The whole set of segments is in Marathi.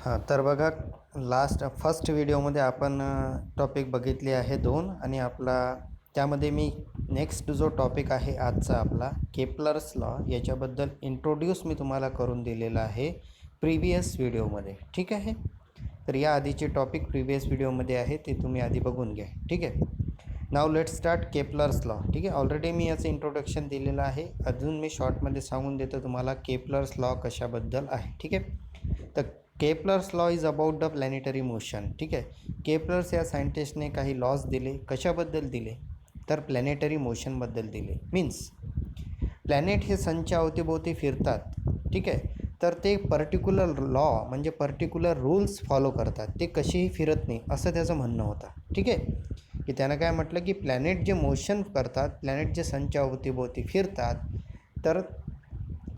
हां, तर बघा फर्स्ट व्हिडिओमध्ये आपण टॉपिक बघितले आहे 2 आणि आपला त्यामध्ये मी नेक्स्ट जो टॉपिक आहे आजचा आपला केपलर्स लॉ याच्याबद्दल इंट्रोड्यूस मी तुम्हाला करून दिलेला आहे प्रिव्हियस व्हिडिओमध्ये. ठीक आहे. तर या आधीचे टॉपिक प्रिव्हियस व्हिडिओमध्ये आहे ते तुम्ही आधी बघून घ्या. ठीक आहे. Now let start Kepler's law. ठीक आहे. ऑलरेडी मी याचं इंट्रोडक्शन दिलेलं आहे. अजून मी शॉर्टमध्ये सांगून देतो तुम्हाला केपलर्स लॉ कशाबद्दल आहे. ठीक आहे. तर Kepler's law is about the planetary motion. ठीक आहे. केपलर्स या सायंटिस्टने काही लॉज दिले. कशाबद्दल दिले? तर प्लॅनेटरी मोशनबद्दल दिले. मीन्स प्लॅनेट हे सनच्या अवतीभोवती फिरतात. ठीक आहे. तर ते पर्टिक्युलर लॉ म्हणजे पर्टिक्युलर रूल्स फॉलो करतात. ते कशीही फिरत नाही असं त्याचं म्हणणं होतं. ठीक आहे. की त्यानं काय म्हटलं की प्लॅनेट जे मोशन करतात, प्लॅनेट जे सनच्या अवतीभोवती फिरतात, तर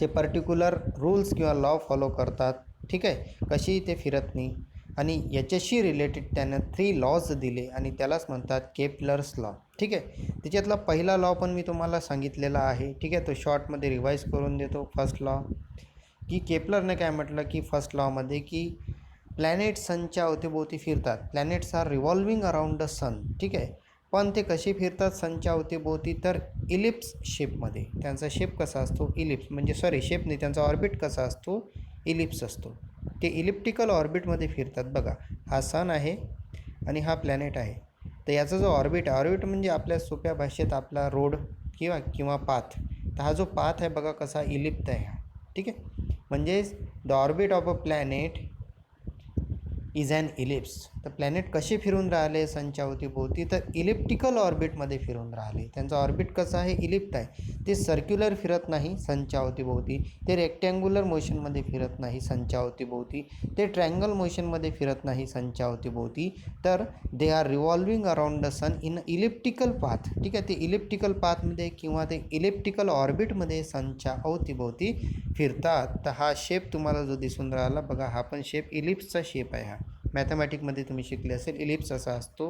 ते पर्टिक्युलर रूल्स किंवा लॉ फॉलो करतात. ठीक आहे. कशीही ते फिरत नाही आणि याच्याशी रिलेटेड त्यानं 3 लॉज दिले आणि त्यालाच म्हणतात केपलर्स लॉ. ठीक आहे. त्याच्यातला पहिला लॉ पण मी तुम्हाला सांगितलेला आहे. ठीक आहे. तो शॉर्टमध्ये रिवाईज करून देतो. फर्स्ट लॉ की केपलरने काय म्हटलं की फर्स्ट लॉमध्ये की प्लॅनेट सनच्या अवतीभोवती फिरतात. Planets are revolving around the sun. ठीक आहे. पण ते कसे फिरतात सनच्या अवतीभोवती? तर इलिप्स शेपमध्ये. त्यांचा शेप कसा असतो? इलिप्स. म्हणजे शेप नाही, त्यांचा ऑर्बिट कसा असतो? इलिप्स असतो. ते इलिप्टिकल ऑर्बिटमध्ये फिरतात. बघा, हा सन आहे आणि हा प्लॅनेट आहे. तर याचा जो ऑर्बिट आहे, ऑर्बिट म्हणजे आपल्या सोप्या भाषेत आपला रोड किंवा पाथ. तर हा जो पाथ आहे बघा कसा इलिप्त आहे हा. ठीक आहे. म्हणजेच the orbit of a planet is an ellipse. तर प्लॅनेट कसे फिरून राहिले सनच्या अवतीभोवती? तर इलिप्टिकल ऑर्बिटमध्ये फिरून राहिले. त्यांचं ऑर्बिट कसं आहे? इलिप्त आहे. ते सर्क्युलर फिरत नाही सनच्या अवतीभोवती, ते रेक्टँग्युलर मोशनमध्ये फिरत नाही सनच्या अवतीभोवती, ते ट्रँगल मोशनमध्ये फिरत नाही सनच्या अवतीभोवती, तर they are revolving around the sun in elliptical path. ठीक आहे. ते इलिप्टिकल पाथमध्ये किंवा ते इलिप्टिकल ऑर्बिटमध्ये सनच्या अवतीभोवती फिरतात. तर हा शेप तुम्हाला जो दिसून राहिला बघा, हा पण शेप इलिप्सचा शेप आहे. हा मॅथमॅटिकमध्ये तुम्ही शिकले असेल. इलिप्स असा असतो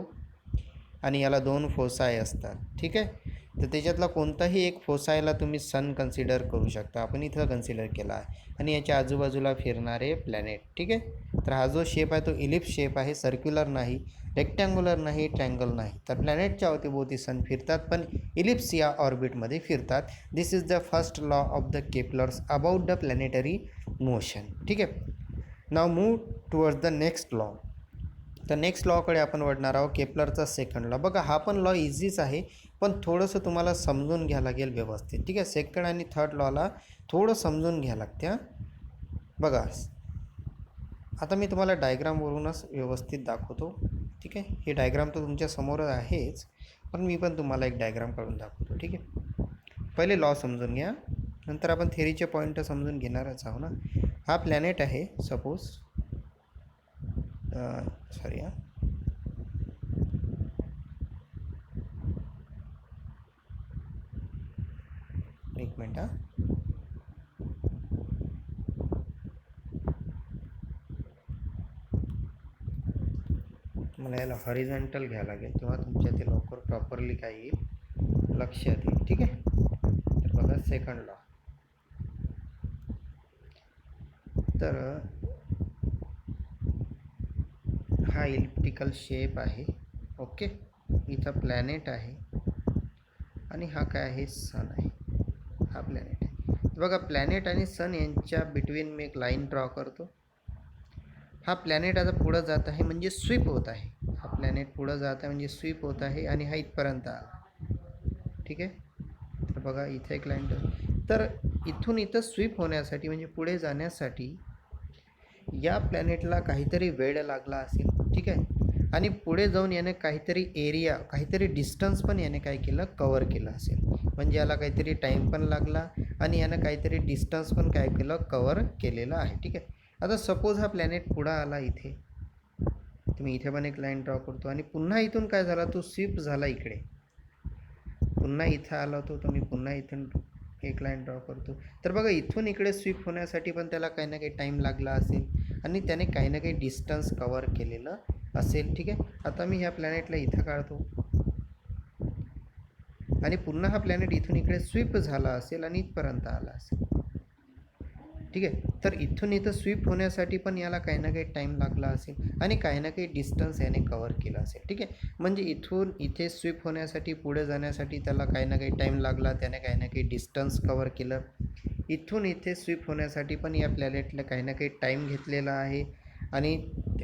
आणि याला 2 फोसाय असतात. ठीक आहे. तर त्याच्यातला कोणताही एक फोसायला तुम्ही सन कन्सिडर करू शकता. आपण इथं कन्सिडर केला आहे आणि याच्या आजूबाजूला फिरणारे प्लॅनेट. ठीक आहे. तर हा जो शेप आहे तो इलिप्स शेप आहे. सर्क्युलर नाही, रेक्टँग्युलर नाही, ट्रँगल नाही. तर प्लॅनेटच्या अवतीभोवती सन फिरतात पण इलिप्स या ऑर्बिटमध्ये फिरतात. This is the first law of the Kepler's about the planetary motion. ठीक आहे. Now move towards the next law. तर नेक्स्ट लॉकडे आपण वळणार आहोत. केपलरचा सेकंड लॉ. बघा, हा पण लॉ इझीच आहे पण थोडंसं तुम्हाला समजून घ्यावं लागेल व्यवस्थित. ठीक आहे. सेकंड आणि थर्ड लॉला थोडं समजून घ्यावं लागते. बघा, आता मी तुम्हाला डायग्रामवरूनच व्यवस्थित दाखवतो. ठीक आहे. ही डायग्राम तर तुमच्या समोर आहेच, पण मी पण तुम्हाला एक डायग्राम काढून दाखवतो. ठीक आहे. पहिले लॉ समजून घ्या, नंतर आपण थेरीचे पॉईंट समजून घेणारच आहो ना. हा प्लॅनेट आहे सपोज, सॉरी एक मिनट. मला याला हॉरिझॉन्टल घ्यावं लागेल तेव्हा तुमच्या ते लवकर प्रॉपरली काय येईल लक्षात येईल. ठीक आहे. तर बघा सेकंड लॉ. तर हा इलिप्टिकल शेप आहे. ओके. इथं प्लॅनेट आहे आणि हा काय आहे? सन आहे. हा प्लॅनेट आहे. बघा, प्लॅनेट आणि सन यांच्या बिटवीन मी एक लाईन ड्रॉ करतो. हा प्लॅनेट आता पुढं जात आहे म्हणजे स्वीप होत आहे. हा प्लॅनेट पुढं जात आहे म्हणजे स्वीप होत आहे आणि हा इथपर्यंत आला. ठीक आहे. तर बघा इथे एक लाईन. तर इथून इथं स्वीप होण्यासाठी म्हणजे पुढे जाण्यासाठी या प्लॅनेटला काहीतरी वेळ लागला असेल. ठीक आहे. आणि पुढे जाऊन याने काहीतरी एरिया, काहीतरी डिस्टन्स पण याने काय केलं? कवर केलं असेल. म्हणजे याला काहीतरी टाईम पण लागला आणि यानं काहीतरी डिस्टन्स पण काय केलं? कवर केलेलं आहे. ठीक आहे. आता सपोज हा प्लॅनेट पुढं आला इथे, तुम्ही इथे पण एक लाईन ड्रॉ करतो आणि पुन्हा इथून काय झाला? तो स्वीप झाला इकडे, पुन्हा इथं आला होतो तर मी पुन्हा इथून एक लाईन ड्रॉ करतो. तर बघा, इथून इकडे स्वीप होण्यासाठी पण त्याला काही ना काही टाईम लागला असेल आणि त्याने काही ना काही डिस्टन्स कवर केलेलं असेल. ठीक आहे. आता मी ह्या प्लॅनेटला इथं काढतो आणि पुन्हा हा प्लॅनेट इथून इकडे स्वीप झाला असेल आणि इथपर्यंत आला असेल. ठीक आहे. तर इथून इथं स्वीप होण्यासाठी पण याला काही ना काही टाईम लागला असेल आणि काही ना काही डिस्टन्स याने कवर केला असेल. ठीक आहे. म्हणजे इथून इथे स्वीप होण्यासाठी पुढे जाण्यासाठी त्याला काही ना काही टाईम लागला, त्याने काही ना काही डिस्टन्स कवर केलं. इथून इथे स्वीप होण्यासाठी पण या प्लॅनेटला काही ना काही टाईम घेतलेला आहे आणि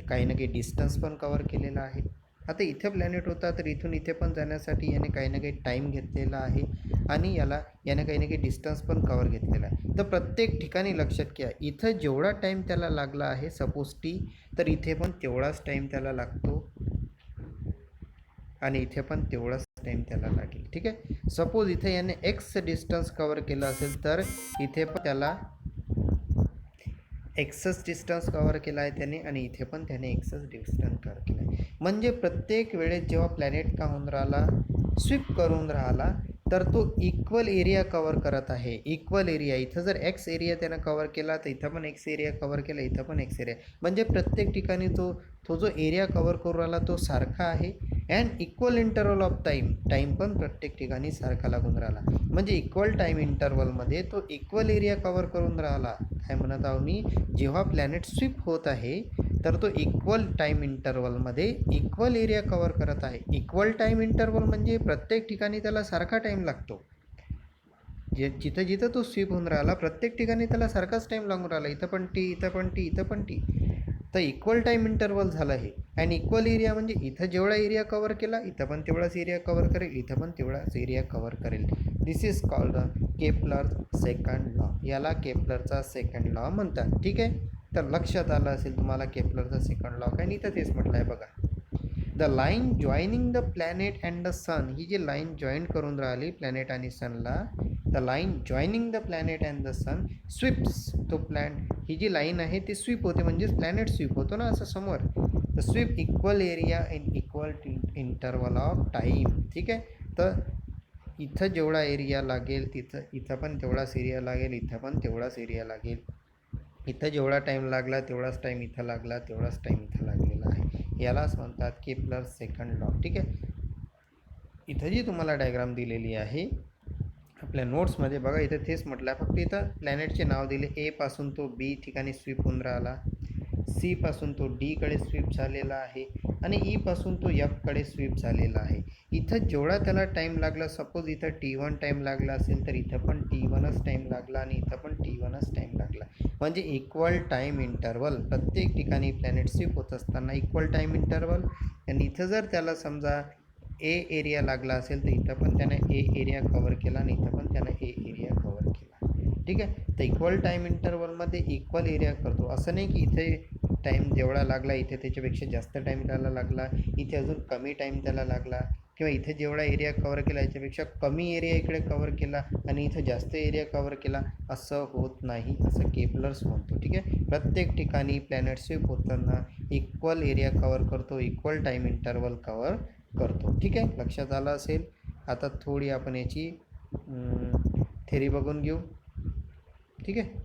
काही ना काही डिस्टन्स पण कवर केलेला आहे. आता इथे प्लॅनेट होता तर इथून इथे पण जाण्यासाठी याने काही ना काही टाईम घेतलेला आहे आणि याने काही ना काही डिस्टन्स पण कवर घेतलेला आहे. तर प्रत्येक ठिकाणी लक्षात घ्या, इथं जेवढा टाईम त्याला लागला आहे सपोज टी, तर इथे पण तेवढाच टाईम त्याला लागतो आणि इथे पण तेवढाच टाईम त्याला लागेल. ठीक आहे. सपोज इथे याने एक्स डिस्टन्स कवर केलं असेल तर इथे पण त्याला एक्सच डिस्टन्स कवर केला आहे त्याने आणि इथे पण त्याने एक्सच डिस्टन्स कवर केला आहे. म्हणजे प्रत्येक वेळेस जेव्हा प्लॅनेट का होऊन राहिला, स्वीप करून राहिला, तर तो इक्वल एरिया कवर करत आहे. इक्वल एरिया, इथं जर एक्स एरिया त्यानं कवर केला तर इथं पण एक्स एरिया कवर केला, इथं पण एक्स एरिया. म्हणजे प्रत्येक ठिकाणी तो जो एरिया कवर करून राहिला तो सारखा आहे and equal interval of time पण प्रत्येक ठिकाणी सारखा लागून राहिला. म्हणजे इक्वल टाईम इंटरवलमध्ये तो इक्वल एरिया कवर करून राहिला. काय म्हणत आहो मी, जेव्हा प्लॅनेट स्वीप होत आहे तर तो इक्वल टाईम इंटरवलमध्ये इक्वल एरिया कवर करत आहे. इक्वल टाईम इंटरवल म्हणजे प्रत्येक ठिकाणी त्याला सारखा टाईम लागतो. जिथं जिथं तो स्वीप होऊन राहिला प्रत्येक ठिकाणी त्याला सारखाच टाईम लागून राहिला. इथं पण टी, इथं पण टी, इथं पण टी. तर इक्वल टाईम इंटरवल झालं हे. अँड इक्वल एरिया म्हणजे इथं जेवढा एरिया कवर केला इथं पण तेवढाच एरिया कवर करेल, इथं पण तेवढाच एरिया कवर करेल. This is called Kepler second law. याला केपलरचा सेकंड लॉ म्हणतात. ठीक आहे. तर लक्षात आलं असेल तुम्हाला केपलरचा सेकंड लॉ काय. इथं तेच म्हटलं आहे बघा, the line joining the planet and the sun. ही जी लाईन जॉईन करून राहिली प्लॅनेट आणि सनला, the line joining the planet and the sun sweeps. तो ही जी लाईन आहे ती स्वीप होते, म्हणजेच प्लॅनेट स्वीप होतो ना असं समोर. The sweep equal area in equal interval of time. ठीक आहे. तर इथं जेवढा एरिया लागेल इथं पण तेवढाच एरिया लागेल, इथं पण तेवढाच एरिया लागेल. इथं जेवढा टाईम लागला तेवढाच टाईम इथं लागला, तेवढाच टाईम इथं लागलेला आहे. यालाच म्हणतात केपलर सेकंड लॉ. ठीक आहे. इथं जी तुम्हाला डायग्राम दिलेली आहे आपल्या नोट्समध्ये बघा, इथं तेच म्हटलं आहे. फक्त इथं प्लॅनेटचे नाव दिले. ए पासून तो बी ठिकाणी स्वीप होऊन राहिला, सी पासून तो डीकडे स्वीप झालेला आहे आणि ई पासून तो एफकडे स्वीप झालेला आहे. इथं जेवढा त्याला टाईम लागला, सपोज इथं T1 टाईम लागला असेल तर इथं पण T1च टाईम लागला आणि इथं पण T1च टाईम लागला. म्हणजे इक्वल टाईम इंटरवल. प्रत्येक ठिकाणी प्लॅनेट स्वीप होत असताना इक्वल टाईम इंटरवल. आणि इथं जर त्याला समजा ए एरिया लागला असेल तर इथं पण त्यानं ए एरिया कवर केला आणि इथं पण त्यानं ए एरिया कवर केला. ठीक आहे. तर इक्वल टाईम इंटरवलमध्ये इक्वल एरिया करतो. असं नाही की इथे टाईम जेवढा लागला इथे त्याच्यापेक्षा जास्त टाईम त्याला लागला, इथे अजून कमी टाईम त्याला लागला, किंवा इथे जेवढा एरिया कवर केला याच्यापेक्षा कमी एरिया इकडे कवर केला आणि इथं जास्त एरिया कवर केला, असं होत नाही, असं केपलर्स म्हणतो. ठीक आहे. प्रत्येक ठिकाणी प्लॅनेट स्वीप होताना इक्वल एरिया कवर करतो, इक्वल टाईम इंटरवल कवर करतो. ठीक आहे. लक्षात आलं असेल. आता थोडी आपण याची थेरी बघून घेऊ. ठीक आहे.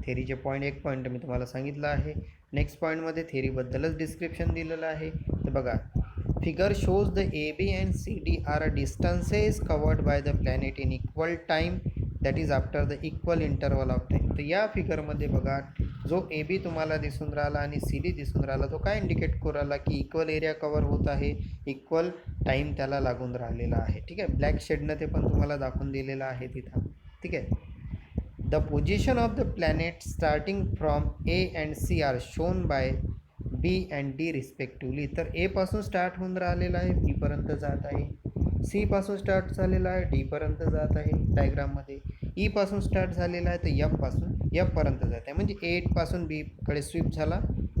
थेरीचे एक पॉईंट मी तुम्हाला सांगितलं आहे. नेक्स्ट पॉईंटमध्ये थेरीबद्दलच डिस्क्रिप्शन दिलेलं आहे. तर बघा, figure shows the A B and C D are distances covered by the planet in equal time, that is after the equal interval of time. तर या फिगरमध्ये बघा, जो ए बी तुम्हाला दिसून राहिला आणि सी डी दिसून राहिला, तो काय इंडिकेट करू राहिला की इक्वल एरिया कवर होत आहे, इक्वल टाईम त्याला लागून राहिलेला आहे. ठीक आहे. ब्लॅक शेडनं ते पण तुम्हाला दाखवून दिलेलं आहे तिथं. ठीक आहे. The position of the planet starting from A and C are shown by B and D respectively. तर ए पासून स्टार्ट होऊन राहिलेला आहे, बीपर्यंत जात आहे. सी पासून स्टार्ट झालेला आहे, डीपर्यंत जात आहे डायग्राममध्ये. ई पासून स्टार्ट झालेला आहे तर एफपर्यंत जात आहे. म्हणजे ए पासून बीकडे स्वीप झाला,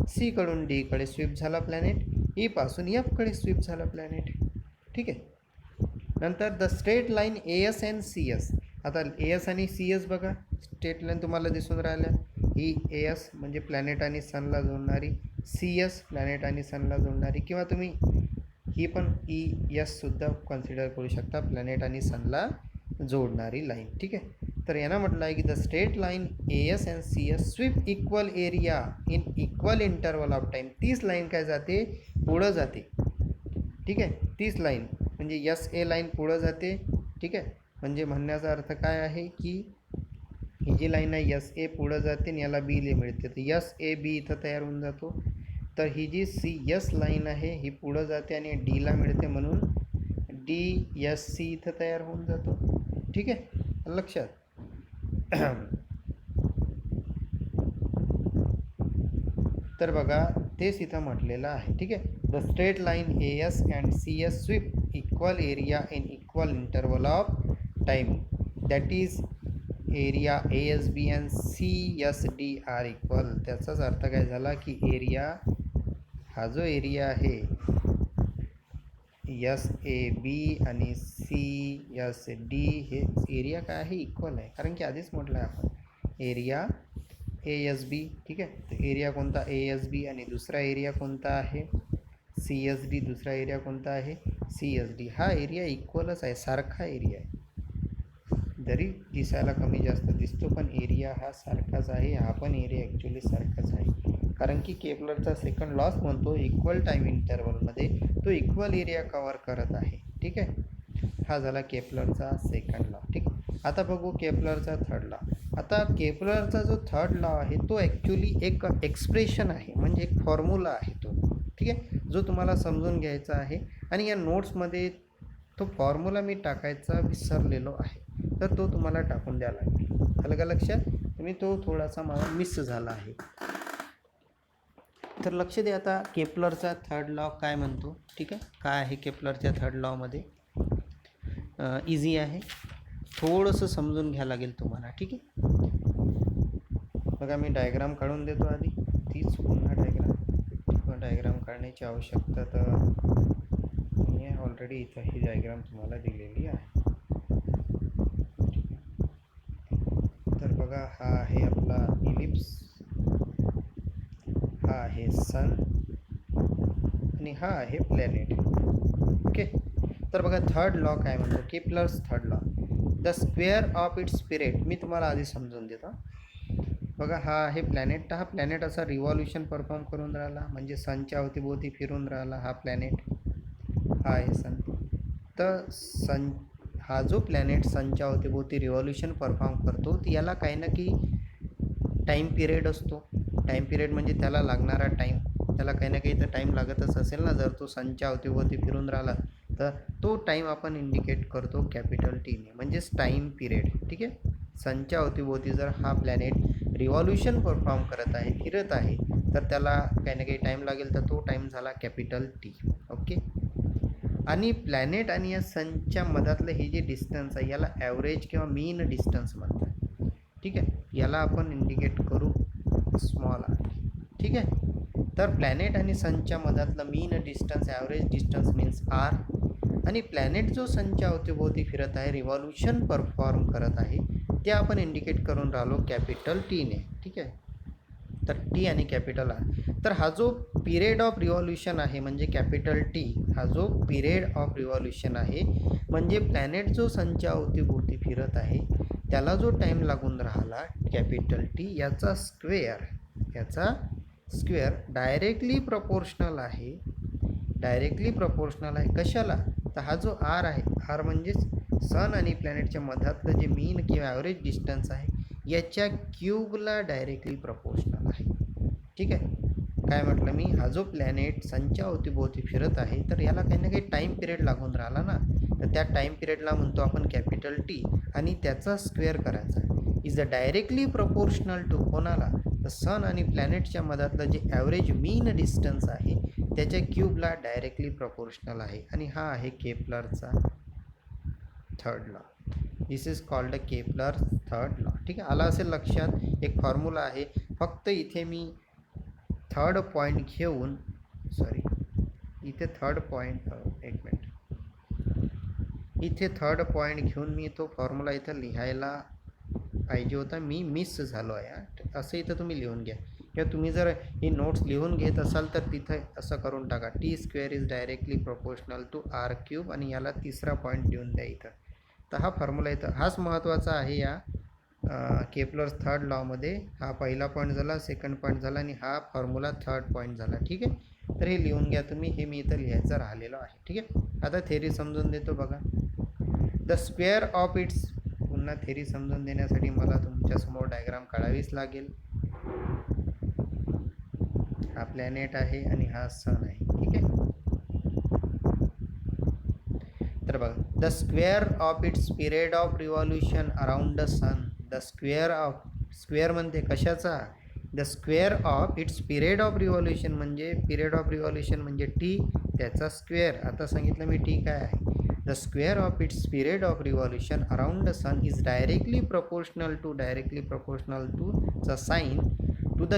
सी कडून डीकडे स्वीप झाला प्लॅनेट, ई पासून एफकडे स्वीप झाला प्लॅनेट. ठीक आहे. नंतर the straight line A S and C S. आता ए एस आणि सी एस बघा, स्ट्रेट लाईन तुम्हाला दिसून राहिल्या. ही ए एस म्हणजे प्लॅनेट आणि सनला जोडणारी, सी एस प्लॅनेट आणि सनला जोडणारी, किंवा तुम्ही ही पण ई एससुद्धा कन्सिडर करू शकता, प्लॅनेट आणि सनला जोडणारी लाईन. ठीक आहे. तर यांना म्हटलं आहे की the straight line A S and C S sweep equal area in equal interval of time. तीच लाईन काय जाते, पुढं जाते. ठीक आहे. तीच लाईन म्हणजे एस ए लाईन पुढं जाते. ठीक आहे. म्हणजे म्हणण्याचा अर्थ काय आहे की ही जी लाईन आहे यस ए पुढं जाते आणि याला बी ले मिळते, तर यस ए बी इथं तयार होऊन जातो. तर ही जी सी यस लाईन आहे ही पुढं जाते आणि डीला मिळते, म्हणून डी यस सी इथं तयार होऊन जातो. ठीक आहे, लक्षात. तर बघा तेच इथं म्हटलेलं आहे. ठीक आहे, the straight line A S and C S sweep equal area in equal interval of time, that is area A S B and C S D are equal. त्याचाच अर्थ काय झाला की एरिया, हा जो एरिया आहे एस ए बी आणि सी एस डी, हे एरिया काय आहे, इक्वल आहे. कारण की आधीच म्हटलं आहे आपण एरिया ए एस बी. ठीक आहे, तर एरिया कोणता ए एस बी आणि दुसरा एरिया कोणता आहे सी एस डी, दुसरा एरिया कोणता आहे सी एस डी. हा एरिया इक्वलच आहे, सारखा एरिया आहे. जरी दिसायला कमी जास्त दिसतो पण एरिया हा सारखाच आहे. हा पण एरिया ॲक्च्युली सारखाच आहे, कारण की केपलरचा सेकंड लॉस म्हणतो इक्वल टाईम इंटरवलमध्ये तो इक्वल एरिया कवर करत आहे. ठीक आहे, हा झाला केपलरचा सेकंड लॉ. ठीक, आता बघू केपलरचा थर्ड लॉ. आता केपलरचा जो थर्ड लॉ आहे तो ॲक्च्युली एक एक्सप्रेशन आहे, म्हणजे एक फॉर्म्युला आहे तो. ठीक आहे, जो तुम्हाला समजून घ्यायचा आहे. आणि या नोट्समध्ये तो फॉर्म्युला मी टाकायचा विसरलेलो आहे, तर तो तुम्हाला टाकून द्यावा लागेल. आलं का लक्षात? तुम्ही तो थोडासा मला मिस झाला आहे. तर लक्ष द्या, आता केपलरचा थर्ड लॉ काय म्हणतो. ठीक आहे, काय आहे केपलरच्या थर्ड लॉमध्ये? इझी आहे, थोडंसं समजून घ्यावं लागेल तुम्हाला. ठीक आहे, बघा मी डायग्राम काढून देतो आधी, तीच पुन्हा डायग्राम काढण्याची आवश्यकता तर मी ऑलरेडी इथं ही डायग्राम तुम्हाला दिलेली आहे. तर बघा, हा आहे आपला इलिप्स, हा आहे सन आणि हा आहे प्लॅनेट. ओके, तर बघा थर्ड लॉ काय म्हणतो, Kepler's third law, the square of its period. मी तुम्हाला आधी समजून देतो. बघा, हा आहे प्लॅनेट. हा प्लॅनेट असा रिव्हॉल्युशन परफॉर्म करून राहिला, म्हणजे सनच्या अवतीभोवती फिरून राहिला हा प्लॅनेट. हा आहे सन. तर हा जो प्लॅनेट सनच्या अवतीभोवती रिव्हॉल्युशन परफॉर्म करतो, तर याला काही ना काही टाईम पिरियड असतो. टाईम पिरियड म्हणजे त्याला लागणारा टाईम, त्याला काही ना काही तर टाईम लागतच असेल ना. जर तो सनच्या अवतीभोवती फिरून राहिला तर तो टाईम आपण इंडिकेट करतो कॅपिटल टीने, म्हणजेच टाईम पिरियड. ठीक आहे, सनच्या अवतीभोवती जर हा प्लॅनेट रिव्हॉल्युशन परफॉर्म करत आहे, फिरत आहे, तर त्याला काही ना काही टाईम लागेल, तर तो टाईम झाला कॅपिटल टी. ओके, आणि प्लॅनेट आणि या सनच्या मधातलं हे जे डिस्टन्स आहे याला ॲव्हरेज किंवा मीन डिस्टन्स म्हणतात. ठीक आहे, याला आपण इंडिकेट करू स्मॉल आर. ठीक आहे, तर प्लॅनेट आणि सनच्या मधातलं mean distance, average distance means R. आणि प्लॅनेट जो सनच्या अवतीभोवती फिरत आहे, रिव्हॉल्युशन परफॉर्म करत आहे, ते आपण इंडिकेट करून राहिलो कॅपिटल टीने. ठीक आहे, तर टी आणि कॅपिटल आर. तर हा जो पिरियड ऑफ रिव्हॉल्युशन आहे म्हणजे कॅपिटल टी, हा जो पिरियड ऑफ रिव्हॉल्युशन आहे म्हणजे प्लॅनेट जो सनच्या अवतीभोवती फिरत आहे त्याला जो टाईम लागून राहिला कॅपिटल टी, याचा स्क्वेअर डायरेक्टली प्रपोर्शनल आहे. डायरेक्टली प्रपोर्शनल आहे कशाला? तर हा जो आर आहे, आर म्हणजेच सन आणि प्लॅनेटच्या मधातलं जे मीन किंवा ॲव्हरेज डिस्टन्स आहे याच्या क्यूबला डायरेक्टली प्रपोर्शनल आहे. ठीक आहे, काय म्हटलं मी, हा जो प्लॅनेट सनच्या अवतीभोवती फिरत आहे तर याला काही ना काही टाईम पिरियड लागून राहिला ना, तर त्या टाईम पिरियडला म्हणतो आपण कॅपिटल टी, आणि त्याचा स्क्वेअर करायचा is a directly proportional to कोणाला, तर सन आणि प्लॅनेटच्या मधातलं जे ॲव्हरेज मीन डिस्टन्स आहे त्याच्या क्यूबला डायरेक्टली प्रपोर्शनल आहे. आणि हा आहे केपलरचा third law. This is called a Kepler third law. ठीक आहे, आला असेल लक्षात. एक फॉर्म्युला आहे, फक्त इथे मी थर्ड पॉईंट घेऊन, इथे थर्ड पॉईंट घेऊन मी तो फॉर्म्युला इथं लिहायला पाहिजे होता, मी मिस झालो आहे. असं इथं तुम्ही लिहून घ्या, किंवा तुम्ही जर ही नोट्स लिहून घेत असाल तर तिथं असं करून टाका, T square is directly proportional to R cube, आणि याला तिसरा पॉईंट देऊन द्या इथं. तर हा फॉर्म्युला इथं हाच महत्त्वाचा आहे या केपलर्स थर्ड लॉमध्ये. हा पहिला पॉईंट झाला, सेकंड पॉईंट झाला, आणि हा फॉर्म्युला थर्ड पॉईंट झाला. ठीक आहे, तर हे लिहून घ्या तुम्ही, हे मी इथं लिहायचं राहिलेलं आहे. ठीक आहे, आता थेरी समजून देतो बघा. द स्क्वेअर ऑफ इट्स पुन्हा थेरी समजून देण्यासाठी मला तुमच्यासमोर डायग्राम काढावीच लागेल. हा प्लॅनेट आहे आणि हा सन आहे. ठीक आहे. तर बघा, the square of its period of revolution around the sun. The square म्हणते कशाचा? The square of its period of revolution म्हणजे पिरियड ऑफ रिव्हॉल्युशन म्हणजे टी, त्याचा स्क्वेअर. आता सांगितलं मी टी काय आहे. The square of its period of revolution around the sun is directly proportional to the sign to the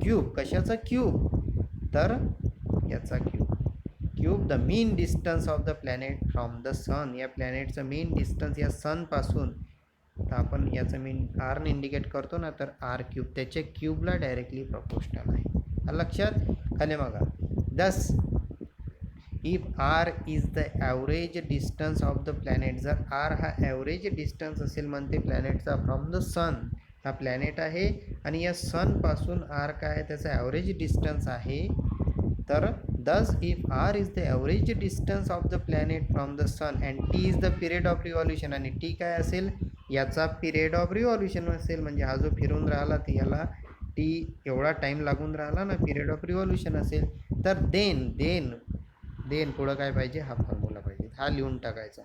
cube. कशाचा क्यूब? तर याचा cube the mean distance of the planet from the सन. या प्लॅनेटचं मेन डिस्टन्स या सनपासून, तर आपण याचं मीन आरने इंडिकेट करतो ना, तर आर क्यूब त्याच्या क्यूबला डायरेक्टली प्रोपोर्शनल आहे. लक्षात खाली बघा. Thus if R is the average distance of the planet. जर आर हा ॲव्हरेज डिस्टन्स असेल म्हणते प्लॅनेटचा फ्रॉम द सन. हा प्लॅनेट आहे आणि या सनपासून आर काय आहे, त्याचा ॲव्हरेज डिस्टन्स आहे. तर thus if r is the average distance of the planet from the sun and t is the period of revolution, आणि t काय असेल, याचा पिरियड ऑफ रिव्हॉल्युशन असेल. म्हणजे हा जो फिरून राहिला ती याला टी एवढा टाईम लागून राहिला ना, पिरियड ऑफ रिव्हॉल्युशन असेल. तर देन पुढं काय पाहिजे, हा फॉर्म्युला पाहिजे, हा लिहून टाकायचा.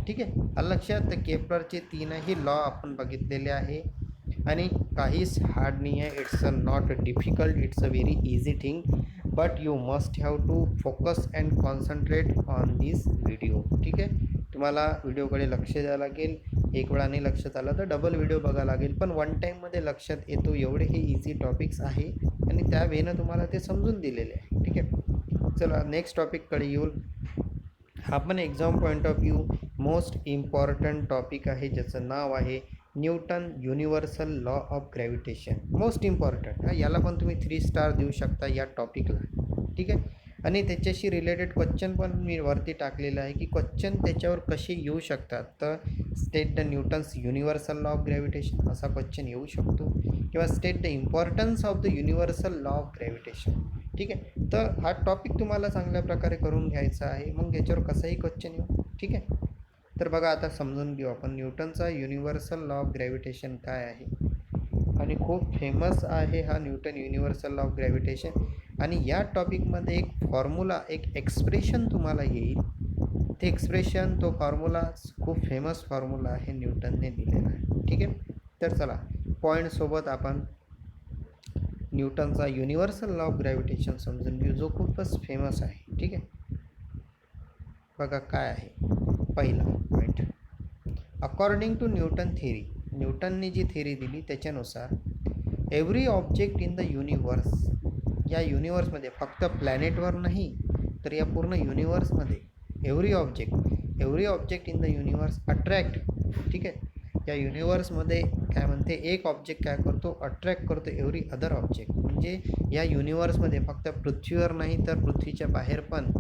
ठीक आहे. लक्षात. तर केपलरचे तीनही लॉ आपण बघितलेले आहे आणि काहीच हार्ड नाही आहे. It's a not difficult, it's a very easy thing, but you must have to focus and concentrate on this video. ठीक आहे. तुम्हाला व्हिडिओकडे लक्ष द्यावं लागेल. एक वेळा नाही लक्षात आलं तर डबल व्हिडिओ बघावं लागेल, पण वन टाईममध्ये लक्षात येतो. एवढे हे इझी टॉपिक्स आहे आणि त्या वेनं तुम्हाला ते समजून दिलेले आहे. ठीक आहे. चला नेक्स्ट टॉपिककडे येऊ. हा पण exam point of view most important topic आहे, ज्याचं नाव आहे Newton universal law of gravitation. Most important. याला पण तुम्ही 3 स्टार देऊ शकता या टॉपिकला. ठीक आहे. आणि त्याच्याशी रिलेटेड क्वेश्चन पण मी वरती टाकलेलं आहे की क्वेश्चन त्याच्यावर कसे येऊ शकतात. तर state the Newton's universal law of gravitation असा क्वेश्चन येऊ शकतो, किंवा state the importance of the universal law of gravitation. ठीक आहे. तर हा टॉपिक तुम्हाला चांगल्या प्रकारे करून घ्यायचा आहे, मग याच्यावर कसाही क्वेश्चन येऊ. ठीक आहे. तर बघा, आता समजून घेऊ आपण न्यूटनचा युनिव्हर्सल लॉ ऑफ ग्रॅव्हिटेशन काय आहे. आणि खूप फेमस आहे हा Newton universal law of gravitation. आणि या टॉपिकमध्ये एक फॉर्म्युला, एक एक्सप्रेशन तुम्हाला येईल. ते एक्सप्रेशन, तो फॉर्म्युला खूप फेमस फॉर्म्युला आहे, न्यूटनने दिलेला आहे. ठीक आहे. तर चला पॉईंटसोबत आपण न्यूटनचा युनिव्हर्सल लॉ ऑफ ग्रॅव्हिटेशन समजून घेऊ, जो खूपच फेमस आहे. ठीक आहे. बघा काय आहे. पहिला point, according to Newton theory. न्यूटनने जी थेरी दिली त्याच्यानुसार every object in the universe, या युनिवर्समध्ये फक्त प्लॅनेटवर नाही तर या पूर्ण युनिवर्समध्ये every object in the universe attract. ठीक आहे. या युनिवर्समध्ये काय म्हणते, एक ऑब्जेक्ट काय करतो, अट्रॅक्ट करतो एव्हरी अदर ऑब्जेक्ट. म्हणजे या युनिवर्समध्ये फक्त पृथ्वीवर नाही तर पृथ्वीच्या बाहेर पण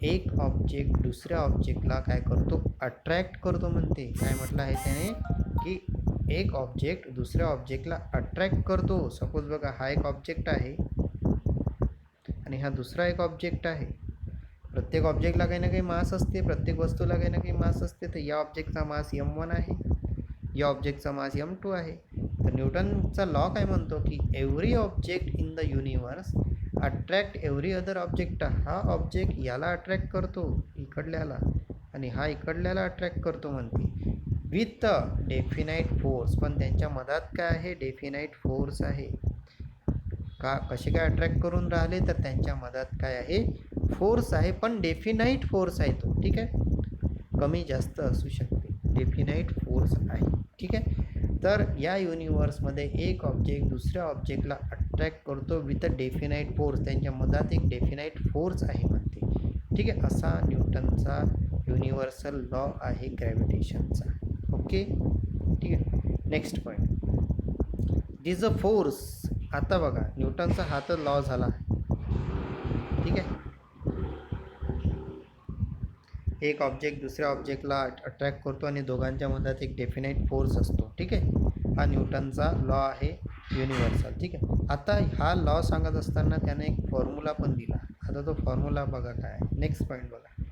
एक ऑब्जेक्ट दुसऱ्या ऑब्जेक्टला काय करतो, अट्रॅक्ट करतो. म्हणते काय म्हटलं आहे त्याने, की एक ऑब्जेक्ट दुसऱ्या ऑब्जेक्टला अट्रॅक्ट करतो. सपोज बघा, हा एक ऑब्जेक्ट आहे आणि हा दुसरा एक ऑब्जेक्ट आहे. प्रत्येक ऑब्जेक्टला काही ना काही मास असते, प्रत्येक वस्तूला काही ना काही मास असते. तर या ऑब्जेक्टचा मास m1 आहे, या ऑब्जेक्टचा मास m2 आहे. तर न्यूटनचा लॉ काय म्हणतो की every object in the universe attract every other object. हा ऑब्जेक्ट याला अट्रॅक्ट करतो इकडल्याला, आणि हा इकडल्याला अट्रॅक्ट करतो म्हणते, विथ डेफिनाईट फोर्स. पण त्यांच्या मधात काय आहे, डेफिनाईट फोर्स आहे. का कसे काय अट्रॅक्ट करून राहिले, तर त्यांच्या मधात काय आहे, फोर्स आहे, पण डेफिनाईट फोर्स आहे तो. ठीक आहे. कमी जास्त असू शकते, डेफिनाईट फोर्स आहे. ठीक आहे. तर या युनिवर्समध्ये एक ऑब्जेक्ट दुसऱ्या ऑब्जेक्टला अट्रॅक्ट करतो विथ अ डेफिनाईट फोर्स. त्यांच्या मधात एक डेफिनाईट फोर्स आहे म्हणते. ठीक आहे. असा न्यूटनचा युनिव्हर्सल लॉ आहे ग्रॅव्हिटेशनचा. ओके. ठीक आहे. Next point, this a force. आता बघा, न्यूटनचा हा तर लॉ झाला. ठीक आहे. एक ऑब्जेक्ट दुसऱ्या ऑब्जेक्टला अट्रॅक्ट करतो आणि दोघांच्या मधात एक डेफिनाईट फोर्स असतो. ठीक आहे. हा न्यूटनचा लॉ आहे युनिव्हर्सल. ठीक आहे. आता हा लॉ सांगत असताना त्याने एक फॉर्म्युला पण दिला. आता तो फॉर्म्युला बघा काय आहे. नेक्स्ट पॉईंट बघा,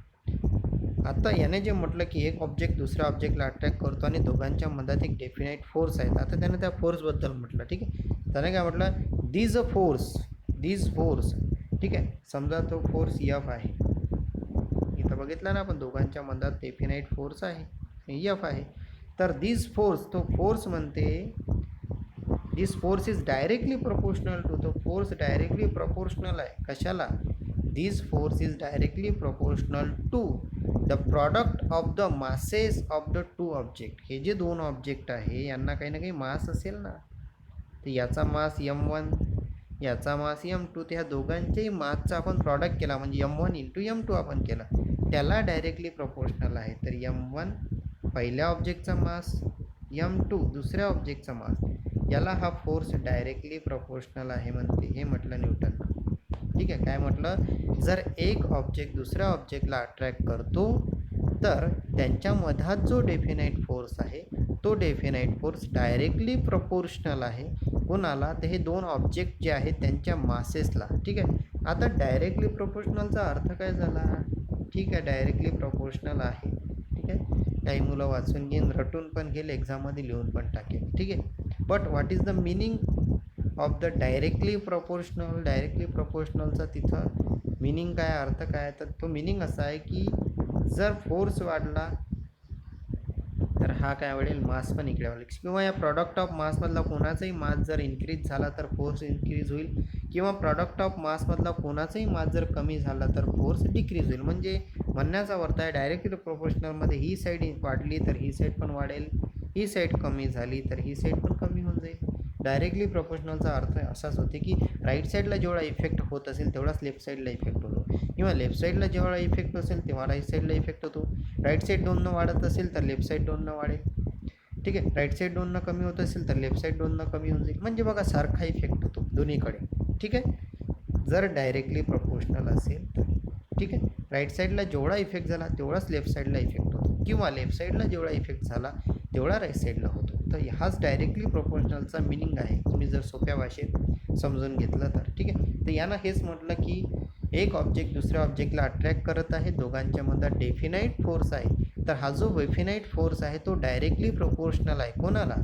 आता याने जे म्हटलं की एक ऑब्जेक्ट दुसऱ्या ऑब्जेक्टला अट्रॅक्ट करतो आणि दोघांच्या मधात एक डेफिनाईट फोर्स आहे. आता त्याने त्या फोर्सबद्दल म्हटलं. ठीक आहे, त्याने काय म्हटलं, दिज फोर्स. ठीक आहे, समजा तो फोर्स एफ आहे. इथं बघितलं ना आपण, दोघांच्या मधात डेफिनाईट फोर्स आहे, एफ आहे. तर दिस फोर्स, तो फोर्स म्हणते this force is directly proportional to, तो फोर्स डायरेक्टली प्रोपोर्शनल आहे कशाला, this force is directly proportional to the product of the masses of the two object. हे जे दोन ऑब्जेक्ट आहे यांना काही ना काही मास असेल ना, तर याचा मास M1, याचा मास M2, त्या दोघांच्याही मासचा आपण प्रॉडक्ट केला म्हणजे M1 इंटू M2 आपण केला, त्याला डायरेक्टली प्रोपोर्शनल आहे. तर M1 पहिल्या ऑब्जेक्टचा मास, M2 दुसऱ्या ऑब्जेक्टचा मास, याला हा फोर्स डायरेक्टली प्रोपोर्शनल आहे म्हणते, हे म्हटलं न्यूटन. ठीक आहे, काय म्हटलं, जर एक ऑब्जेक्ट दुसऱ्या ऑब्जेक्टला अट्रॅक्ट करतो तर त्यांच्या मधात जो डेफिनाईट फोर्स आहे तो डेफिनाईट फोर्स डायरेक्टली प्रोपोर्शनल आहे कोणाला, तर हे दोन ऑब्जेक्ट जे आहेत त्यांच्या मासेसला. ठीक आहे, आता डायरेक्टली प्रोपोर्शनलचा अर्थ काय झाला. ठीक आहे, डायरेक्टली प्रोपोर्शनल आहे. ठीक आहे, काही मुलं वाचून घेईन, रटून पण घेईल, एक्झाममध्ये लिहून पण टाकेल. ठीक आहे, but what is the meaning of the directly proportional. Directly प्रोपोर्शनलचा तिथं मिनिंग काय, अर्थ काय, तर तो मिनिंग असा आहे की जर फोर्स वाढला तर हा काय वाढेल, मास पण इकडे वाढेल, किंवा या प्रॉडक्ट ऑफ मासमधला कोणाचाही मास जर इन्क्रीज झाला तर फोर्स इन्क्रीज होईल, किंवा प्रॉडक्ट ऑफ मासमधला कोणाचाही मास जर कमी झाला तर फोर्स डिक्रीज होईल. म्हणजे म्हणण्याचा अर्थ आहे डायरेक्टली प्रोपोर्शनलमध्ये ही साईड वाढली तर ही साईड पण वाढेल, ही साईड कमी झाली तर ही साईड पण कमी होऊन जाईल. डायरेक्टली प्रोपोर्शनलचा अर्थ असाच होते की राईट साईडला जेवढा इफेक्ट होत असेल तेवढाच लेफ्ट साईडला इफेक्ट होतो, किंवा लेफ्ट साईडला जेवढा इफेक्ट असेल तेव्हा राईट साईडला इफेक्ट होतो. राईट साईड 2 वाढत असेल तर लेफ्ट साईड 2 वाढेल. ठीक आहे, राईट साईड 2 कमी होत असेल तर लेफ्ट साईड 2 कमी होऊन जाईल. म्हणजे बघा सारखा इफेक्ट होतो दोन्हीकडे. ठीक आहे, जर डायरेक्टली प्रोपोर्शनल असेल तर. ठीक आहे, राईट साईडला जेवढा इफेक्ट झाला तेवढाच लेफ्ट साईडला इफेक्ट होतो, किंवा लेफ्ट साईडला जेवढा इफेक्ट झाला तेवढा राईट साईडला होतो. तर हाच डायरेक्टली प्रोपोर्शनलचा मिनिंग आहे, तुम्ही जर सोप्या भाषेत समजून घेतलं तर. ठीक आहे, तर यानं हेच म्हटलं की एक ऑब्जेक्ट दुसऱ्या ऑब्जेक्टला अट्रॅक्ट करत आहे, दोघांच्या मधात डेफिनाईट फोर्स आहे, तर हा जो डेफिनाईट फोर्स आहे तो डायरेक्टली प्रोपोर्शनल आहे कोणाला,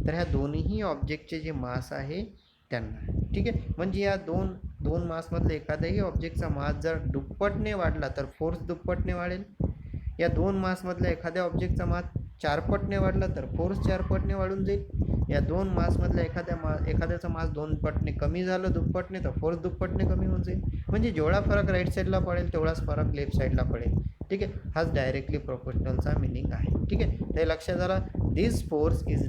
तर ह्या दोन्ही ऑब्जेक्टचे जे मास आहे त्यांना. ठीक आहे, म्हणजे या दोन मासमधलं एखाद्याही ऑब्जेक्टचा मास जर दुप्पटने वाढला तर फोर्स दुप्पटने वाढेल. या दोन मासमधल्या एखाद्या ऑब्जेक्टचा मास 4 पटने वाढला तर फोर्स 4 पटने वाढून जाईल. या दोन मासमधल्या एखाद्याचा मास 2 पटने कमी झालं दुप्पटने तर फोर्स दुप्पटने कमी होऊन जाईल. म्हणजे जेवढा फरक राईट साईडला पडेल तेवढाच फरक लेफ्ट साईडला पडेल. ठीक आहे, हाच डायरेक्टली प्रोपोर्शनलचा मिनिंग आहे. ठीक आहे, ते लक्षात आलं. This force is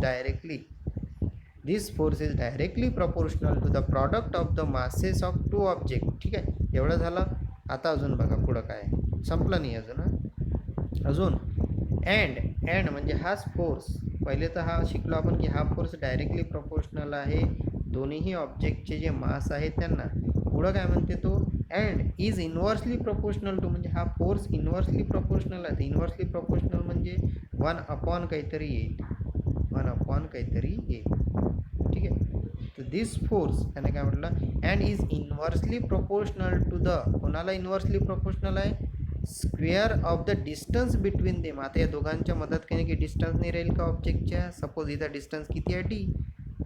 directly proportional to the product of the masses of two object. ठीक आहे, एवढं झालं. आता अजून बघा पुढं काय, संपलं नाही अजून अँड म्हणजे हाच फोर्स. पहिले तर हा शिकलो आपण की हा फोर्स डायरेक्टली प्रोपोर्शनल आहे दोन्हीही ऑब्जेक्टचे जे मास आहेत त्यांना. पुढं काय म्हणते तो, and is inversely proportional to, म्हणजे हा फोर्स इन्व्हर्सली प्रोपोर्शनल आहे. इन्व्हर्सली प्रोपोर्शनल म्हणजे 1 काहीतरी येईल. ठीक आहे, तर दिस फोर्स त्याने काय म्हटलं, and is inversely proportional to the, कोणाला इन्व्हर्सली प्रोपोर्शनल आहे, square of the distance between them. आता या दोघांच्या मदत काही की डिस्टन्स नाही राहील का ऑब्जेक्टच्या, सपोज इथं डिस्टन्स किती आहे डी,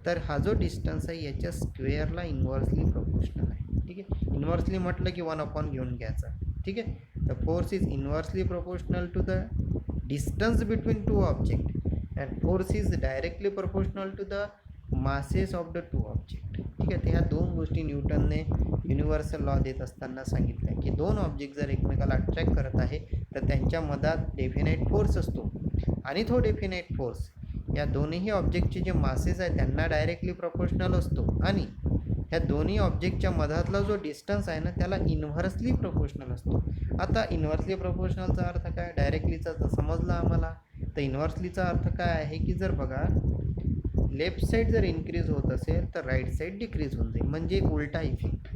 तर हा जो डिस्टन्स आहे याच्या स्क्वेअरला इन्व्हर्सली प्रोपोर्शनल आहे. ठीक आहे, इन्व्हर्सली म्हटलं की 1 घेऊन घ्यायचा. ठीक आहे, the force is inversely proportional to the distance between two object and force is directly proportional to the masses of the two object. ठीक आहे, तर ह्या दोन गोष्टी न्यूटनने युनिव्हर्सल लॉ देत असताना सांगितलं आहे की दोन ऑब्जेक्ट जर एकमेकाला अट्रॅक्ट करत आहे तर त्यांच्या मधात डेफिनाईट फोर्स असतो, आणि तो डेफिनाईट फोर्स या दोन्ही ऑब्जेक्टचे जे मासेस आहेत त्यांना डायरेक्टली प्रोपोर्शनल असतो, आणि ह्या दोन्ही ऑब्जेक्टच्या मधातला जो डिस्टन्स आहे ना त्याला इन्व्हर्सली प्रोपोर्शनल असतो. आता इन्व्हर्सली प्रोपोर्शनलचा अर्थ काय, डायरेक्टलीचा तर समजला आम्हाला, तर इन्व्हर्सलीचा अर्थ काय आहे की जर बघा लेफ्ट साईड जर इन्क्रीज होत असेल तर राईट साईड डिक्रीज होऊन जाईल, म्हणजे उलटा इफेक्ट.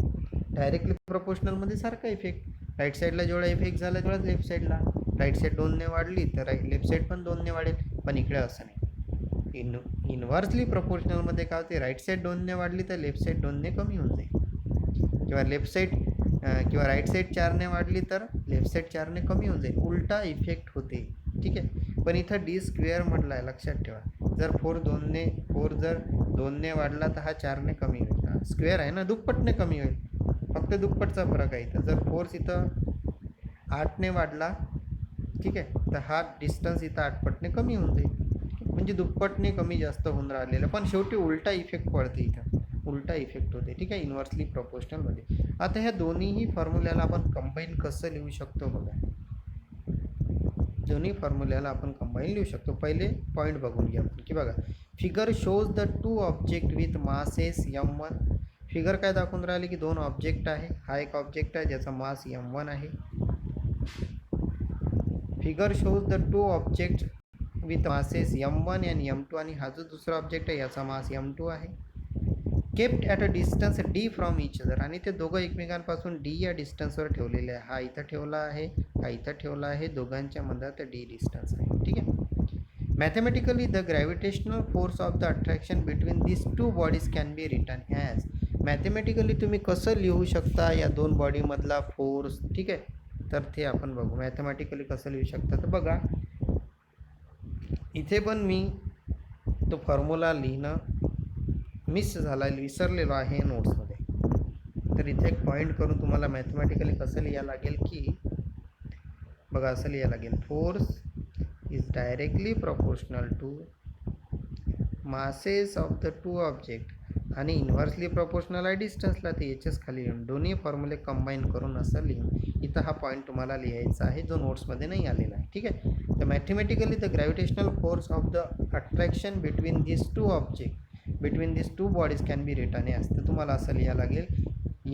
डायरेक्टली प्रोपोर्शनलमध्ये सारखा इफेक्ट, राईट साईडला जेवढा इफेक्ट झाला तेवढाच लेफ्ट साईडला. राईट साईड 2 वाढली तर लेफ्ट साईड पण 2 वाढेल, पण इकडे असं नाही. इन्व्हर्सली प्रोपोर्शनलमध्ये काय होते, राईट साईड 2 वाढली तर लेफ्ट साईड 2 कमी होऊन जाईल, किंवा लेफ्ट साईड किंवा राईट साईड 4ने वाढली तर लेफ्ट साईड 4ने कमी होऊन जाईल, उलटा इफेक्ट होते. ठीक आहे. पण इथं डी स्क्वेअर म्हटलं आहे, लक्षात ठेवा. जर फोर जर 2ने वाढला तर हा 4ने कमी होईल. हा स्क्वेअर आहे ना, दुप्पटने कमी होईल, फक्त दुप्पटचा फरक आहे इथं. जर फोर्स इथं 8ने वाढला, ठीक आहे, तर हा डिस्टन्स इथं 8पटने कमी होऊन जाईल. म्हणजे दुप्पटने कमी जास्त होऊन राहिलेलं, पण शेवटी उलटा इफेक्ट पडते इथं, उलटा इफेक्ट होते. ठीक आहे, इन्व्हर्सली प्रोपोर्शनलमध्ये. आता ह्या दोन्हीही फॉर्म्युल्याला आपण कंबाईन कसं लिहू शकतो बघा. दोन्ही फॉर्म्युल्याला आपण कंबाईन लिहू शकतो. पहिले पॉईंट बघून घ्या की बघा, figure shows the two object with masses m1. Figure काय दाखवून राहिले की दोन ऑब्जेक्ट आहे. हा एक ऑब्जेक्ट आहे ज्याचा मास m1 आहे. Figure shows the two object with masses m1 आणि m2, आणि हा जो दुसरा ऑब्जेक्ट आहे याचा मास m2 आहे. Kept at a distance d from each other, आणि ते दोघं एकमेकांपासून d या डिस्टन्सवर ठेवलेले आहे. हा इथं ठेवला आहे, हा इथं ठेवला आहे, दोघांच्या मधात d डिस्टन्स आहे. ठीक आहे. Mathematically the gravitational force of the attraction between this two bodies can be written as. Mathematically तुम्ही कसं लिहू शकता या दोन बॉडीमधला फोर्स. ठीक आहे, तर ते आपण बघू मॅथमॅटिकली कसं लिहू शकता. तर बघा, इथे पण मी तो फॉर्म्युला लिहिणं मिस झाला, विसरलेलो आहे नोट्समध्ये. तर इथे एक पॉईंट करून तुम्हाला मॅथमॅटिकली कसं लिहायला लागेल की बघा, असं लिहायला लागेल, force is directly proportional to masses of the two object, आणि इन्व्हर्सली प्रोपोर्शनल आहे डिस्टन्सला. ते याच्याच खाली लिहून दोन्ही फॉर्म्युले कंबाईन करून असं लिहून इथं हा पॉईंट तुम्हाला लिहायचा आहे जो नोट्समध्ये नाही आलेला आहे. ठीक आहे. तर mathematically the gravitational force of the attraction between this two bodies can be written as. तर तुम्हाला असं लिहायला लागेल,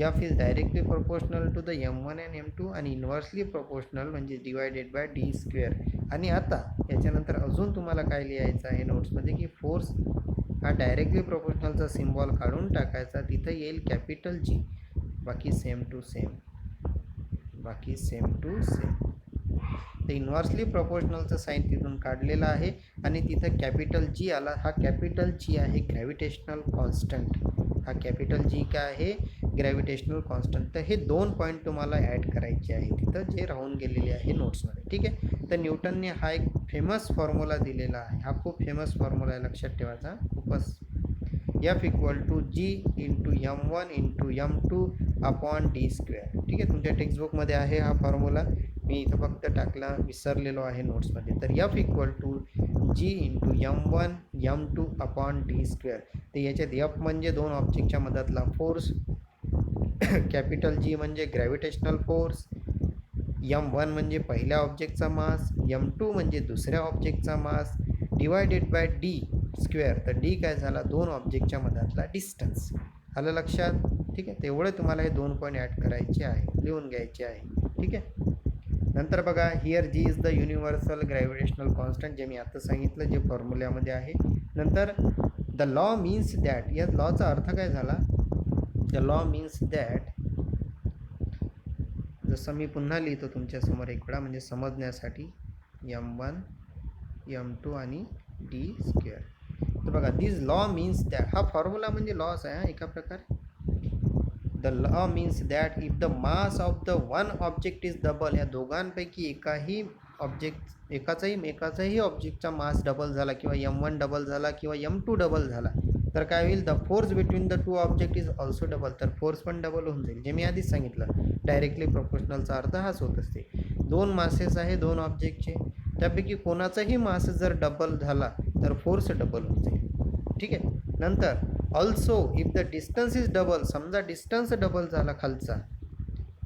F is directly proportional to the m1 and m2, आणि इन्व्हर्सली प्रोपोर्शनल म्हणजे डिवायडेड बाय d स्क्वेअर. आणि आता याच्यानंतर अजून तुम्हाला काय लिहायचं आहे नोट्समध्ये की फोर्स हा डायरेक्टली प्रोपोर्शनलचा सिम्बॉल काढून टाकायचा, तिथं येईल कॅपिटल G, बाकी सेम टू सेम. तर इन्व्हर्सली प्रोपोर्शनलचं साईन तिथून काढलेलं आहे, आणि तिथं कॅपिटल G आला. हा कॅपिटल G आहे ग्रॅव्हिटेशनल कॉन्स्टंट. हा कॅपिटल G काय आहे, ग्रॅव्हिटेशनल कॉन्स्टंट. तर हे दोन पॉईंट तुम्हाला ॲड करायचे आहे तिथं, जे राहून गेलेले आहे नोट्समध्ये. ठीक आहे. तर न्यूटनने हा एक फेमस फॉर्म्युला दिलेला आहे, हा खूप फेमस फॉर्म्युला आहे, लक्षात ठेवायचा खूपच. F equal to G into m1 into m2 upon d square. ठीक आहे, तुमच्या टेक्स्टबुकमध्ये आहे हा फॉर्म्युला, मी इथं फक्त टाकला, विसरलेलो आहे नोट्समध्ये. तर F equal to G into m1 m2 upon d square. तर याच्यात F म्हणजे दोन ऑब्जेक्टच्या मधातला फोर्स, कॅपिटल G म्हणजे ग्रॅव्हिटेशनल फोर्स, m1 म्हणजे पहिल्या ऑब्जेक्टचा मास, m2 म्हणजे दुसऱ्या ऑब्जेक्टचा mass, divided by d square. तर d काय झाला, दोन ऑब्जेक्टच्या मधातला डिस्टन्स. आलं लक्षात. ठीक आहे, तेवढे तुम्हाला हे दोन पॉईंट ॲड करायचे आहे, लिहून घ्यायचे आहे. ठीक आहे. नंतर बघा, here G is the universal gravitational constant, जे मी आता सांगितलं, जे फॉर्म्युल्यामध्ये आहे. नंतर द लॉ मीन्स दॅट, या लॉचा अर्थ काय झाला, द लॉ मीन्स दॅट, जसं मी पुन्हा लिहितो तुमच्यासमोर एक वेळा म्हणजे समजण्यासाठी, m1 m2 आणि d स्क्वेअर. तर बघा, दिस लॉ मीन्स दॅट, हा फॉर्म्युला म्हणजे लॉस आहे एका प्रकारे. The law means that if the mass of the one object is double, या दोघांपैकी एकाचाही ऑब्जेक्टचा मास डबल झाला, किंवा m1 डबल झाला किंवा m2 डबल झाला, तर काय होईल, the force between the two object is also double. तर फोर्स पण डबल होऊन जाईल, जे मी आधीच सांगितलं, डायरेक्टली प्रोपोर्शनलचा अर्थ हाच होत असते. दोन मासेस आहे दोन ऑब्जेक्टचे, त्यापैकी कोणाचाही मास जर डबल झाला तर फोर्स डबल होऊन जाईल. ठीक आहे. नंतर also if the distance is double, समजा डिस्टन्स डबल झाला खालचा,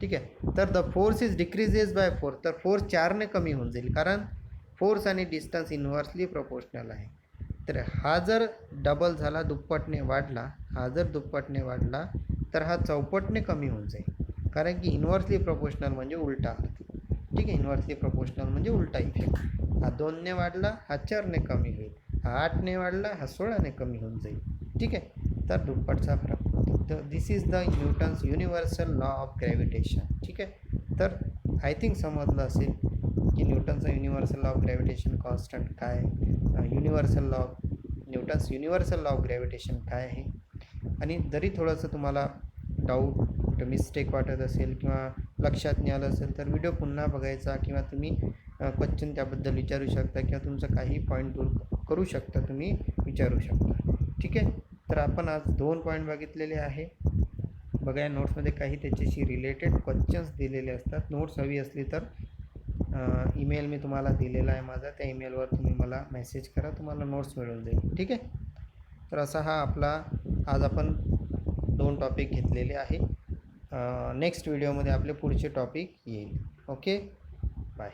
ठीक आहे, तर the force is decreases by 4, तर फोर्स 4ने कमी होऊन जाईल, कारण फोर्स आणि डिस्टन्स इन्व्हर्सली प्रोपोर्शनल आहे. तर हा जर डबल झाला, दुप्पटने वाढला, हा जर दुप्पटने वाढला तर हा चौपटने कमी होऊन जाईल, कारण की इन्व्हर्सली प्रोपोर्शनल म्हणजे उलटा अर्थ. ठीक आहे, इन्व्हर्सली प्रोपोर्शनल म्हणजे उलटा इफेक्ट. हा 2ने वाढला, हा 4ने कमी होईल, हा 8ने वाढला, हा 16ने कमी होऊन जाईल. ठीक आहे, तर दुप्पटचा फरक होतो. तर this is the Newton's universal law of gravitation. ठीक आहे. तर आय थिंक समजलं असेल की न्यूटनचा universal law of gravitation constant काय, Newton's universal law of gravitation काय आहे. आणि जरी थोडंसं तुम्हाला डाऊट कुठं मिस्टेक वाटत असेल किंवा लक्षात नाही आलं असेल तर व्हिडिओ पुन्हा बघायचा किंवा तुम्ही क्वेश्चन त्याबद्दल विचारू शकता किंवा तुमचं काही पॉईंट दूर करू शकता, तुम्ही विचारू शकता. ठीक आहे. तर आपण आज 2 पॉईंट बघितलेले आहे. बघा या नोट्समध्ये काही त्याच्याशी रिलेटेड क्वेश्चन्स दिलेले असतात. नोट्स हवी असली तर ईमेल मी तुम्हाला दिलेला आहे माझा, त्या ईमेलवर तुम्ही मला मेसेज करा, तुम्हाला नोट्स मिळून जाईल. ठीक आहे. तर असा हा आपला आज आपण 2 टॉपिक घेतलेले आहे. नेक्स्ट व्हिडिओमध्ये आपले पुढचे टॉपिक येईल. Okay, bye.